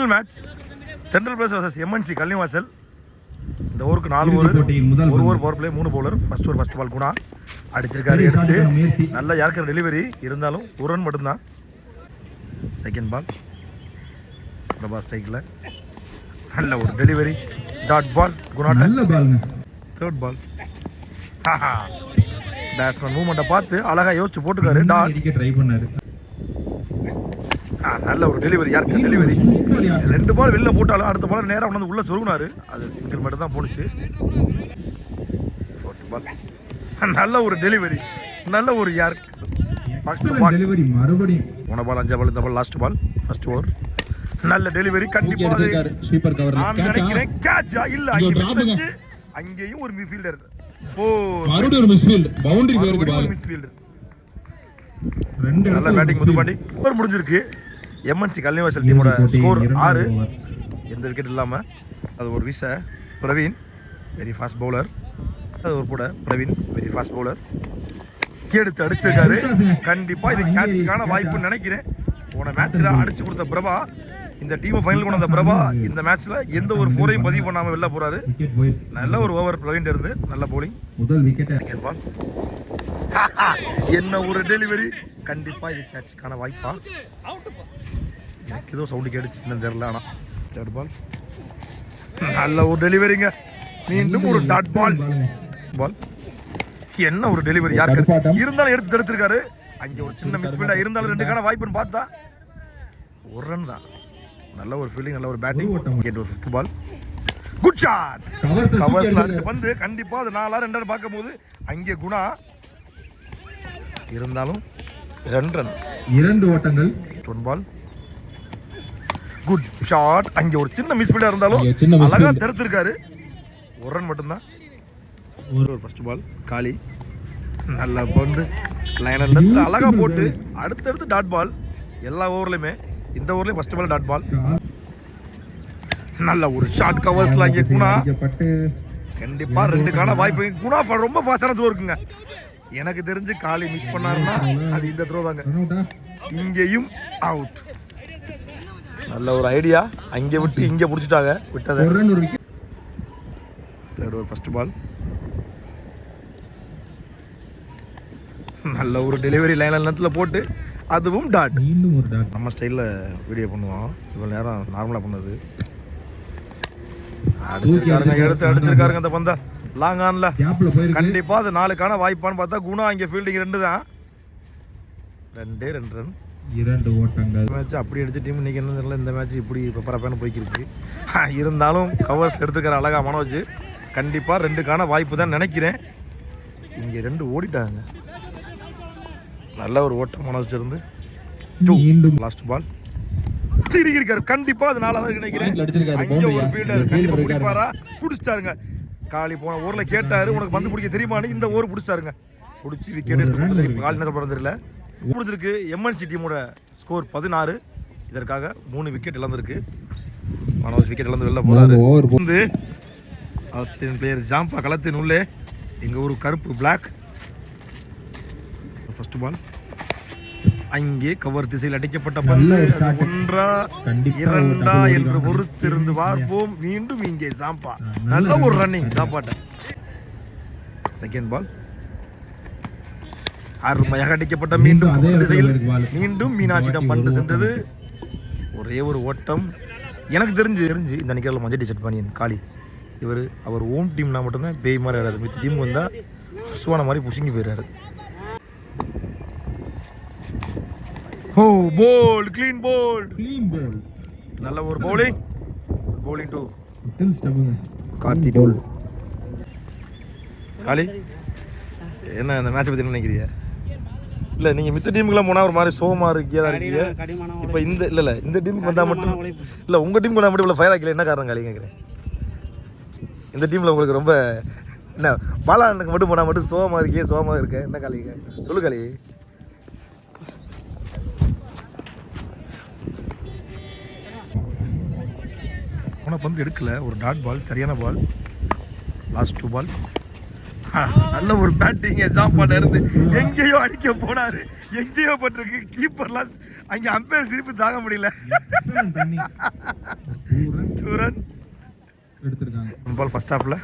Final match Thendral plus versus MNC Kallivasal. இந்த ஓவருக்கு 4 over, ஒரு over power play, 3 bowler. First over first ball Guna அடிச்சிருக்காரு, எடுத்து நல்லா யாருக்கிற டெலிவரி, இருந்தாலும் ஒரு ரன் மட்டும்தான். செகண்ட் பால் பிரபா ஸ்ட்ரைக்கில் நல்ல ஒரு டெலிவரி, டாட் பால் குணா. நல்ல பால். தேர்ட் பால் பேட்ஸ்மேன் மூவ்மெண்ட்டை பார்த்து அழகா யோசிச்சு போட்டுக்காரு, டாட் ட்ரை பண்ணாரு. நல்ல ஒரு டெலிவரி, யாருக்கு டெலிவரி. 2 பால் வெளில போட்டாலும் அடுத்த பால் நேராக வந்து உள்ள சொருகினாரு, அது சிங்கிள் மட்டும் தான் போணுச்சு. ஃபோர்த் பால் நல்ல ஒரு டெலிவரி, நல்ல ஒரு யார்க் டெலிவரி. மறுபடியும் போன பால் 5 பால், இந்த ball last ball first over. நல்ல டெலிவரி, கண்டிப்பா நான் நினைக்கிறேன் கேட்சா இல்ல, அங்கேயும் ஒரு மிட்ஃபீல்டர், மறுபடியும் ஒரு மிஸ்ஃபீல்ட், பவுண்டரி போயிருக்கு, மிஸ்ஃபீல்டர். நல்ல பேட்டிங் முதுபாண்டி. ஓவர் முடிஞ்சிருக்கு. எம்என்சி கல்லிவாசல் டீமோட ஸ்கோர் 6, எந்த விக்கெட் இல்லாமல். அது ஒரு விச பிரவீன், வெரி ஃபாஸ்ட் பவுலர். அது ஒரு கூட பிரவீன், வெரி ஃபாஸ்ட் பவுலர், எடுத்து அடிச்சிருக்காரு. கண்டிப்பாக இது கேட்சுக்கான வாய்ப்புன்னு நினைக்கிறேன். போன மேட்ச்சில் அடிச்சு கொடுத்த பிரபா, இந்த டீமை ஃபைனல் கொண்டு வந்த பிரபா இந்த மேட்ச்சில் எந்த ஒரு 4ஐயும் பதிவு பண்ணாமல் வெளில போகிறாரு. நல்ல ஒரு ஓவர் பிரவீன் இருந்து, நல்ல பவுலிங். முதல் விக்கெட் பால், என்ன ஒரு டெலிவரி. கண்டிப்பாக இது கேட்சுக்கான வாய்ப்பா, எனக்கு ஏதோ சவுண்டு கேட்டுச்சு இன்னும் தெரியல. ஆனால் தேர்ட் பால் நல்ல ஒரு டெலிவரிங்க, மீண்டும் ஒரு டாட் பால். என்ன ஒரு டெலிவரி, யாருக்கு இருந்தாலும் எடுத்து தடுத்திருக்காரு. அங்கே ஒரு சின்ன மிஸ்ஃபீல்டாக இருந்தாலும் 2க்கான வாய்ப்புன்னு பார்த்தா ஒரு ரன் தான். நல்ல ஒரு ஃபீல்டிங், நல்ல ஒரு பேட்டிங். ஒரு ஃபிஃப்த் பால், குட் ஷாட், கவர்ஸ்ல அடிச்ச பந்து. கண்டிப்பாக அது 4-2 பார்க்கும்போது அங்கே குணா, இருந்தாலும் 2 ரன், 2 ஓட்டங்கள். 1 பால், குட் ஷாட். அங்கே ஒரு சின்ன மிஸ்ஃபீல்டாக இருந்தாலும் அழகா தடுத்திருக்காரு, 1 ரன் மட்டும்தான். ஒரு ஃபர்ஸ்ட் பால் காலி, நல்லா பந்து லைனர் அழகா போட்டு அடுத்தடுத்து டாட் பால். எல்லா ஓவர்லையுமே, இந்த ஓவர்லையும் ஃபர்ஸ்ட் பால் டாட் பால். நல்ல ஒரு ஷார்ட் கவர்ஸ்ல அங்கே குணா, கண்டிப்பா 2க்கான வாய்ப்பு. குணா ரொம்ப ஃபாஸ்டான த்ரோ இருக்குங்க. எனக்கு தெரிஞ்சு காலி மிஸ் பண்ணாருன்னா அது இந்த த்ரோ தாங்க. இங்கேயும் அவுட். நல்ல ஒரு ஐடியா, அங்கே விட்டு இங்கே பிடிச்சிட்டாங்க, விட்டதை. தேர்ட் ஓவர் ஃபர்ஸ்ட் பால், நல்ல ஒரு டெலிவரி, லைனில் நேரத்தில் போட்டு அதுவும் டாட். நம்ம ஸ்டைலில் வீடியோ பண்ணுவோம், இவ்வளோ நேரம் நார்மலாக பண்ணது. அடிச்சிருக்காருங்க, எடுத்து அடிச்சிருக்காருங்க அந்த பந்தா லாங் ஆன்ல. கண்டிப்பாக அது 4க்கான வாய்ப்பான்னு பார்த்தா குணா இங்கே ஃபீல்டிங் 2 தான். 2 ரன், 2 ஓட்டங்கள். மேட்ச் அப்படி அடிச்ச டீம் இன்னைக்கு என்ன தெரியல, இந்த மேட்ச் இப்படி பரப்பான போய்க்கிருக்கு. இருந்தாலும் கவர்ஸ் எடுத்துக்கிற அழகா மனோஜ், கண்டிப்பாக 2க்கான வாய்ப்பு தான் நினைக்கிறேன். இங்கே 2 ஓடிட்டாங்க. நல்ல ஒரு ஓட்டம் மனோஜ் இருந்து. லாஸ்ட் பால் இருக்காரு, கண்டிப்பா அது 4 நினைக்கிறேன். அங்கே ஒரு ஃபீல்டர் கண்டிப்பா பிடிப்பாரா, பிடிச்சாருங்க. காலி போன ஓவர்ல கேட்டாரு, உனக்கு பந்து பிடிக்க தெரியுமான்னு, இந்த ஓவர் பிடிச்சாருங்க. பிடிச்சி விக்கெட் எடுத்து கால் என்ன சொல்றது தெரியல. முடிஞ்சிருக்கு. எம்என்சி டீமோட ஸ்கோர் 16. இதற்காக 3 விக்கெட் இழந்திருக்கு. மனோஜ் விக்கெட் இழந்து வெளில போறாரு. ஆஸ்திரேலியன் பிளேயர் ஜாம்பா களத்தின் உள்ளே, எங்க ஊர் கருப்பு பிளாக். ஃபர்ஸ்ட் பால் அங்கே கவர் திசையில் அடிக்கப்பட்ட பந்து, 1 2 என்று பொறுத்திருந்து பார்ப்போம். மீண்டும் இங்கே ஜாம்பா, நல்ல ஒரு ரன்னிங் ஜாம்பாட்ட. செகண்ட் பால் அருமையாக அடிக்கப்பட்ட, மீண்டும் திசையில் மீண்டும் மீனாட்சியிடம் பந்து சென்றது. ஒரே ஒரு ஓட்டம். எனக்கு தெரிஞ்சு இந்த நினைக்கிறல மஞ்சள் டிஷர்ட் பண்ணியன் காலி, அவர் ஓம் டீம்னா மட்டும்தான் பேய் மாதிரி ஆடாது. மித்த டீம் வந்தால் சுவான மாதிரி புஷிங்கி போயிடுறாரு. ஓ போல்ட், க்ளீன் போல்ட், நல்ல ஒரு பவுலிங் டு கார்த்தி போல். காலி என்ன இந்த மேட்சை பற்றி என்ன நினைக்கிறீங்க? இல்லை, நீங்கள் மித்த டீமுக்குலாம் போனால் ஒரு மாதிரி சோகமாக இருக்கீங்க. இப்போ இந்த டீமுக்கு வந்தால் மட்டும் இல்லை, உங்கள் டீமுக்கு வந்தால் மட்டும் இவ்வளோ ஃபயர் ஆக்கல, என்ன காரணம் காலி கேட்குறேன்? இந்த டீமில் உங்களுக்கு ரொம்ப என்ன பாலானுக்கு மட்டும் போனால் மட்டும் சோகமாக இருக்க என்ன காலிங்க? சொல்லு காலி. போன பந்து எடுக்கல, ஒரு டாட் பால், சரியான பால். லாஸ்ட் 2 பால்ஸ் நல்ல ஒரு பேட்டிங் ஜாம்பாட்ட இருந்து எங்கேயோ அடிக்க போனாரு, எங்கேயோ பட்டிருக்கு. கீப்பர்லாம் அங்கே அம்பையர் சிரிப்பு தாங்க முடியல. சூரன் எடுத்திருக்காங்க பால் ஃபர்ஸ்ட் ஹாஃப்ல.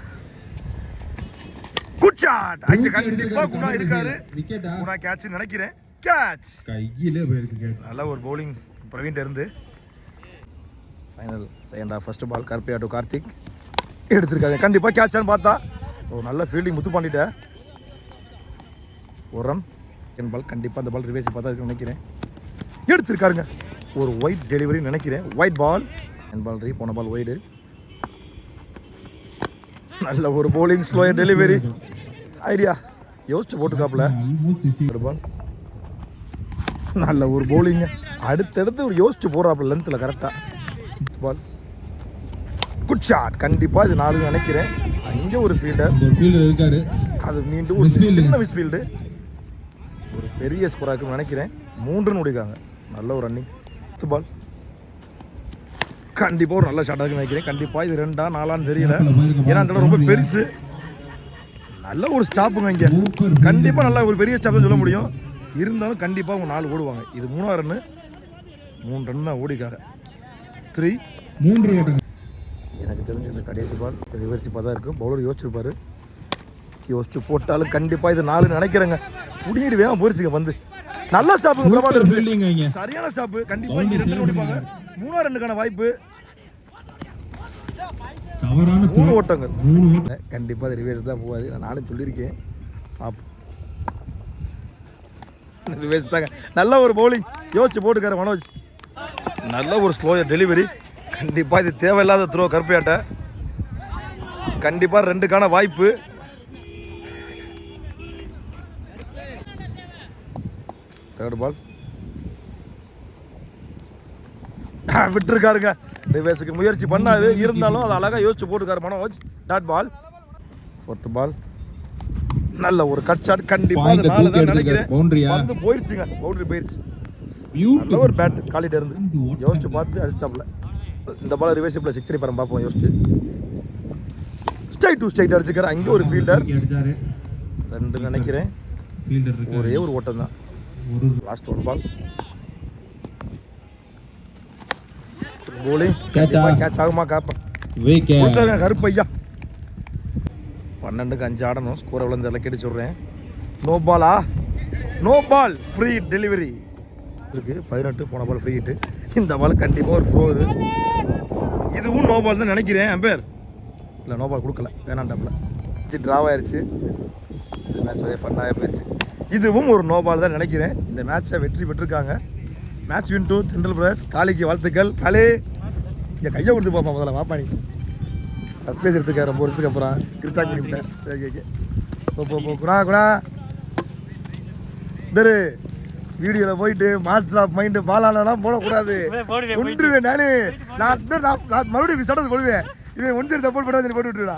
Good shot. அங்க கண்டிப்பா குணா இருக்காரு. குணா கேட்ச் நினைக்கிறேன். கேட்ச் கையிலே போயிருக்கு. நல்ல ஒரு பவுலிங் பிரவீன் இருந்து. Final second half first ball Karuppaiya to Karthik எடுத்திருக்காங்க. கண்டிப்பா கேட்ச்னு பார்த்தா ஒரு நல்ல ஃபீல்டிங் முத்து பண்ணிட்டேன். ஒரு ரன். என் பால் கண்டிப்பா அந்த பால் ரிவேஸ் பார்த்தா இருக்குன்னு நினைக்கிறேன். எடுத்திருக்காருங்க. ஒரு ஒயிட் டெலிவரி நினைக்கிறேன். White ball. என் பால் போன பால் ஒயிடு. நல்ல ஒரு bowling ஸ்லோ டெலிவரி. ஐடியா யோசிச்சு போட்டுக்காப்புல. பால் நல்ல ஒரு bowling. அடுத்தடுத்து ஒரு யோசிச்சு போறாப்புல லென்த்தில் கரெக்டாக. Ball good shot. கண்டிப்பாக இது 4 நினைக்கிறேன். அங்கே ஒரு ஃபீல்டர் இருக்காரு. அது மீண்டும் ஒரு சின்ன மிஸ் ஃபீல்டு. ஒரு பெரிய ஸ்கோராக்குன்னு நினைக்கிறேன். 3 முடிக்காங்க. நல்ல ஒரு ரன்னிங். பால் கண்டிப்பாக ஒரு நல்ல ஷாட்டாக நினைக்கிறேன். கண்டிப்பாக இது 2ஆ 4ஆன்னு தெரியல, ஏன்னா அந்த இடம் ரொம்ப பெருசு. நல்ல ஒரு ஸ்டாப்புங்க இங்கே. கண்டிப்பாக நல்ல ஒரு பெரிய ஸ்டாப்னு சொல்ல முடியும். இருந்தாலும் கண்டிப்பாக அவங்க 4 ஓடுவாங்க. இது 3ஆம் ரன்னு. 3 ரன் தான் ஓடிக்காங்க. 3 எனக்கு தெரிஞ்சு இந்த கடைசி பால் ரிவர்ஸிப்பாக தான் இருக்கும். பவுலர் யோசிச்சிருப்பாரு. யோசிச்சு போட்டாலும் கண்டிப்பாக இது 4 நினைக்கிறேங்க. முடியிட்டு வேகம் போயிடுச்சுங்க வந்து. நல்ல ஸ்டாப்புங்க பிரபாகர். சரியான ஸ்டாப்பு. கண்டிப்பாக இங்கே 2 ஓடிப்பாங்க. 3ஆம் ரன்னுக்கான வாய்ப்பு. 3 ஓட்டங்கள். கண்டிப்பாக அது ரிவர்ஸ் தான் போவாது. நான் நானும் சொல்லியிருக்கேன். பார்ப்போம். ரிவர்ஸ் தாங்க. நல்ல ஒரு பவுலிங் யோசிச்சு போட்டுக்காரு மனோஜ். நல்ல ஒரு ஸ்லோ டெலிவரி. கண்டிப்பாக இது தேவையில்லாத த்ரோ கருப்பையாட்ட. கண்டிப்பாக 2க்கான வாய்ப்பு. தேர்ட் பால் விட்டுருக்காருங்க. ரிவர்ஸுக்கு முயற்சி பண்ணாரு, இருந்தாலும் அதை அழகாக யோசிச்சு போட்டுக்காரு Manoj. Dot ball. Fourth ball நல்ல ஒரு கட் ஷாட். கண்டிப்பாக அது 4 தான் நினைக்கிறேன். வந்து போயிடுச்சுங்க. பவுண்டரி போயிடுச்சு. நல்ல ஒரு பேட் காலிட்ட இருந்து யோசிச்சு பார்த்து அடிச்சாப்ல. இந்த பால் ரிவர்ஸில் 6 அடிப்பாரு பார்ப்போம் யோசிச்சு. ஸ்ட்ரைட் டு ஸ்ட்ரைட் அடிச்சுக்காரு. அங்கே ஒரு ஃபீல்டர். 2 நினைக்கிறேன். ஒரே ஒரு ஓட்டம் தான். லாஸ்ட் ஒரு பால். போலிங் கேட்ச் ஆகுமா காப்பேன். கருப்பையா 12க்கு 5 ஆடணும். ஸ்கோரை விழுந்து எல்லாம் கேட்டு சொல்கிறேன். நோ பாலா? No ball. ஃப்ரீ டெலிவரி இருக்கு. 18 போன பால் ஃப்ரீ ஹிட்டு. இந்த பால் கண்டிப்பாக ஒரு ஃப்ளோர். இதுவும் நோ பால் தான் நினைக்கிறேன். அம்பையர் இல்லை நோ பால் கொடுக்கல, வேணாண்டாப்பில். ட்ராவ் ஆயிடுச்சு. இந்த மேட்ச் ஒரே ஃபன்னாக போயிடுச்சு. இதுவும் ஒரு நோ பால் தான் நினைக்கிறேன். இந்த மேட்சை வெற்றி பெற்றிருக்காங்க. மேட்ச் வின் டு தென்றல் பிரதர்ஸ். காளிக்கு வாழ்த்துக்கள். காளி இங்கே கையை கொடுத்து பார்ப்போம் முதல்ல. வாப்பாணி ஃபஸ்ட் பிளேஸ் எடுத்துக்க. ரொம்ப வருஷத்துக்கு அப்புறம் கிருத்தா பண்ணிவிட்டேன். ஓகே குணா குணா தரு வீடியோவில் போயிட்டு மாஸ்டர் ஆஃப் மைண்டு பாலானலாம் போடக்கூடாது. ஒன்றுவேன் நான் மறுபடியும் சட்டத்தை போடுவேன். இவன் ஒன்று சப்போர்ட் பண்ணால் போட்டு விட்டுருடா.